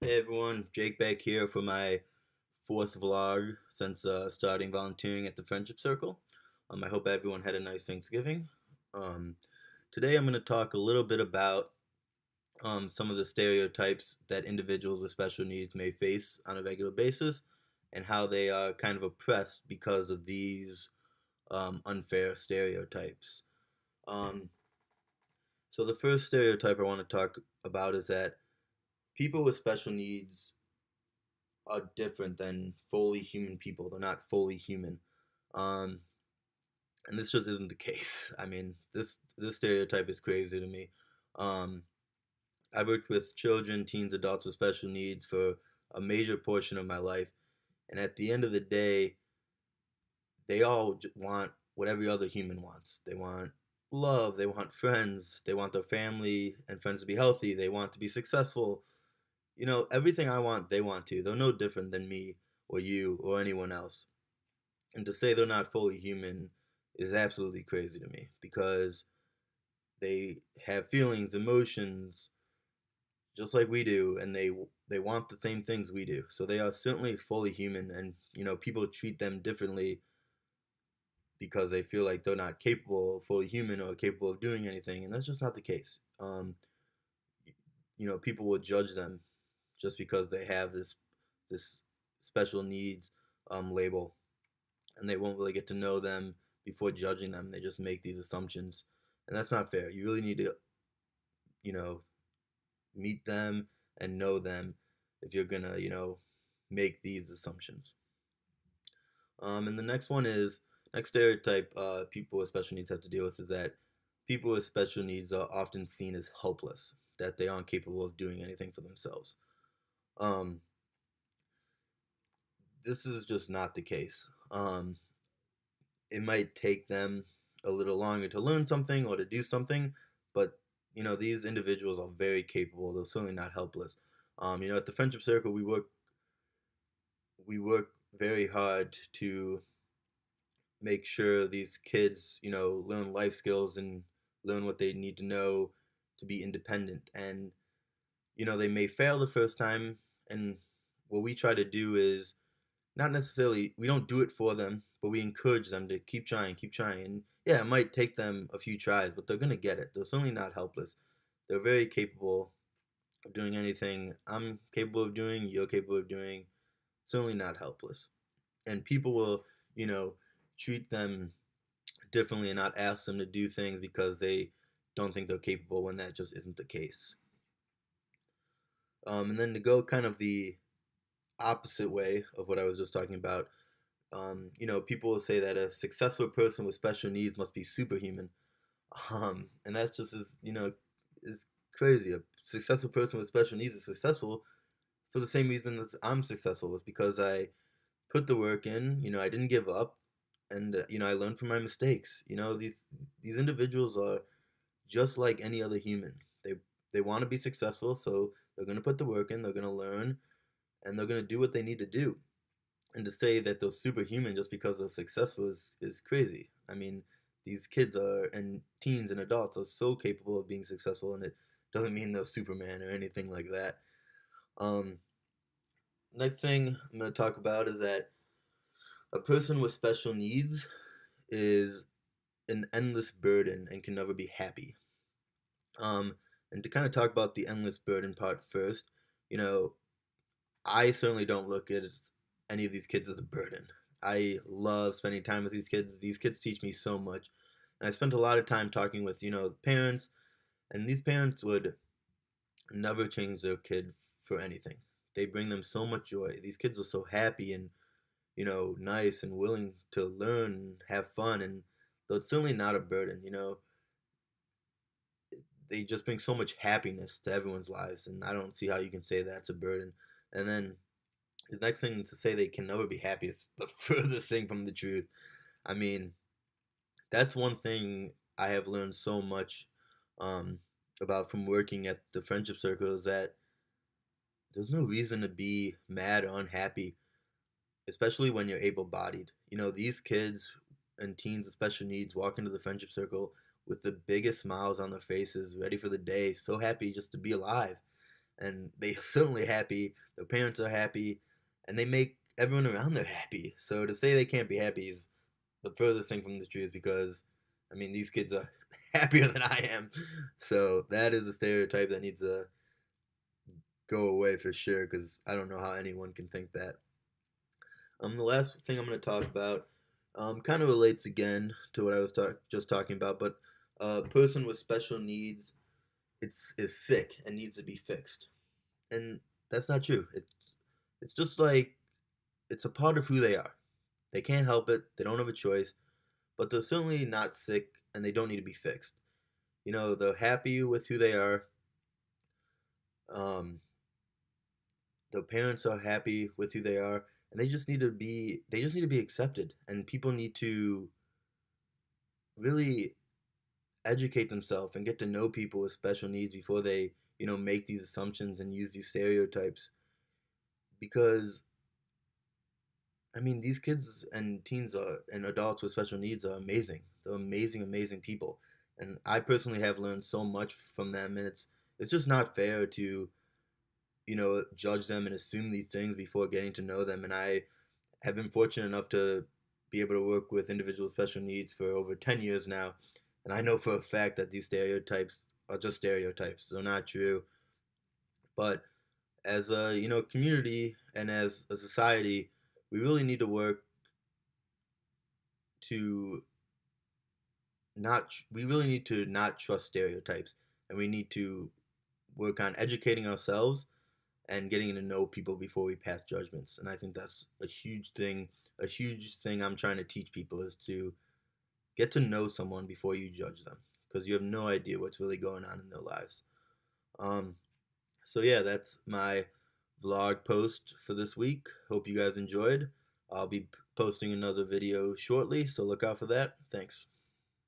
Hey everyone, Jake back here for my fourth vlog since starting volunteering at the Friendship Circle. I hope everyone had a nice Thanksgiving. Um, Today I'm going to talk a little bit about some of the stereotypes that individuals with special needs may face on a regular basis and how they are kind of oppressed because of these unfair stereotypes. Um, so the first stereotype I want to talk about is that people with special needs are different than fully human people. They're not fully human. Um, and this just isn't the case. I mean, this stereotype is crazy to me. Um, I've worked with children, teens, adults with special needs for a major portion of my life, and at the end of the day, they all want what every other human wants. They want love, they want friends, they want their family and friends to be healthy, they want to be successful. Everything I want, they want to. They're no different than me or you or anyone else. And to say they're not fully human is absolutely crazy to me because they have feelings, emotions, just like we do, and they want the same things we do. So they are certainly fully human, and people treat them differently because they feel like they're not capable, fully human, or capable of doing anything, and that's just not the case. People will judge them just because they have this special needs label, and they won't really get to know them before judging them. They just make these assumptions, and that's not fair. You really need to, you know, meet them and know them if you're gonna, make these assumptions. And the next one is next stereotype people with special needs have to deal with is that people with special needs are often seen as helpless, that they aren't capable of doing anything for themselves. Um, this is just not the case. It might take them a little longer to learn something or to do something, but these individuals are very capable. They're certainly not helpless. At the Friendship Circle, we work very hard to make sure these kids, learn life skills and learn what they need to know to be independent. And they may fail the first time, and what we try to do is not necessarily we don't do it for them, but we encourage them to keep trying, keep trying. And yeah, it might take them a few tries, but they're gonna get it. They're certainly not helpless. They're very capable of doing anything I'm capable of doing, you're capable of doing. Certainly not helpless. And people will, you know, treat them differently and not ask them to do things because they don't think they're capable when that just isn't the case. And then to go kind of the opposite way of what I was just talking about, people will say that a successful person with special needs must be superhuman, and that's just is crazy. A successful person with special needs is successful for the same reason that I'm successful, is because I put the work in. I didn't give up, and I learned from my mistakes. These individuals are just like any other human. They want to be successful, so they're gonna put the work in. They're gonna learn, and they're gonna do what they need to do. And to say that they're superhuman just because they're successful is crazy. I mean, these kids are and teens and adults are so capable of being successful, and it doesn't mean they're Superman or anything like that. Um, Next thing I'm going to talk about is that a person with special needs is an endless burden and can never be happy. Um, and to kind of talk about the endless burden part first, you know, I certainly don't look at any of these kids as a burden. I love spending time with these kids. These kids teach me so much. And I spent a lot of time talking with, parents, and these parents would never change their kid for anything. They bring them so much joy. These kids are so happy and, nice and willing to learn and have fun. And though it's certainly not a burden, they just bring so much happiness to everyone's lives. And I don't see how you can say that's a burden. And then the next thing to say they can never be happy is the furthest thing from the truth. I mean, that's one thing I have learned so much um, about from working at the friendship circle is that there's no reason to be mad or unhappy, especially when you're able bodied. These kids and teens with special needs walk into the friendship circle with the biggest smiles on their faces, ready for the day, so happy just to be alive. and they are certainly happy. Their parents are happy, and they make everyone around them happy. So to say they can't be happy is the furthest thing from the truth, because I mean these kids are happier than I am. So that is a stereotype that needs to go away for sure, because I don't know how anyone can think that. The last thing I'm going to talk about kind of relates again to what I was just talking about, but a person with special needs is sick and needs to be fixed, and that's not true. It's just like it's a part of who they are. They can't help it. They don't have a choice, but they're certainly not sick, and they don't need to be fixed. You know, they're happy with who they are. Um, the parents are happy with who they are, and they just need to be accepted, and people need to really educate themselves and get to know people with special needs before they, make these assumptions and use these stereotypes, because I mean these kids and teens and adults with special needs are amazing. They're amazing people, and I personally have learned so much from them, and it's just not fair to judge them and assume these things before getting to know them. And I have been fortunate enough to be able to work with individuals with special needs for over 10 years now. And I know for a fact that these stereotypes are just stereotypes. They're not true. But as a, community and as a society, we really need to work to we really need to not trust stereotypes. And we need to work on educating ourselves and getting to know people before we pass judgments. And I think that's a huge thing. A huge thing I'm trying to teach people is to get to know someone before you judge them, because you have no idea what's really going on in their lives. Um, so yeah, that's my vlog post for this week. Hope you guys enjoyed. I'll be posting another video shortly, so look out for that. Thanks.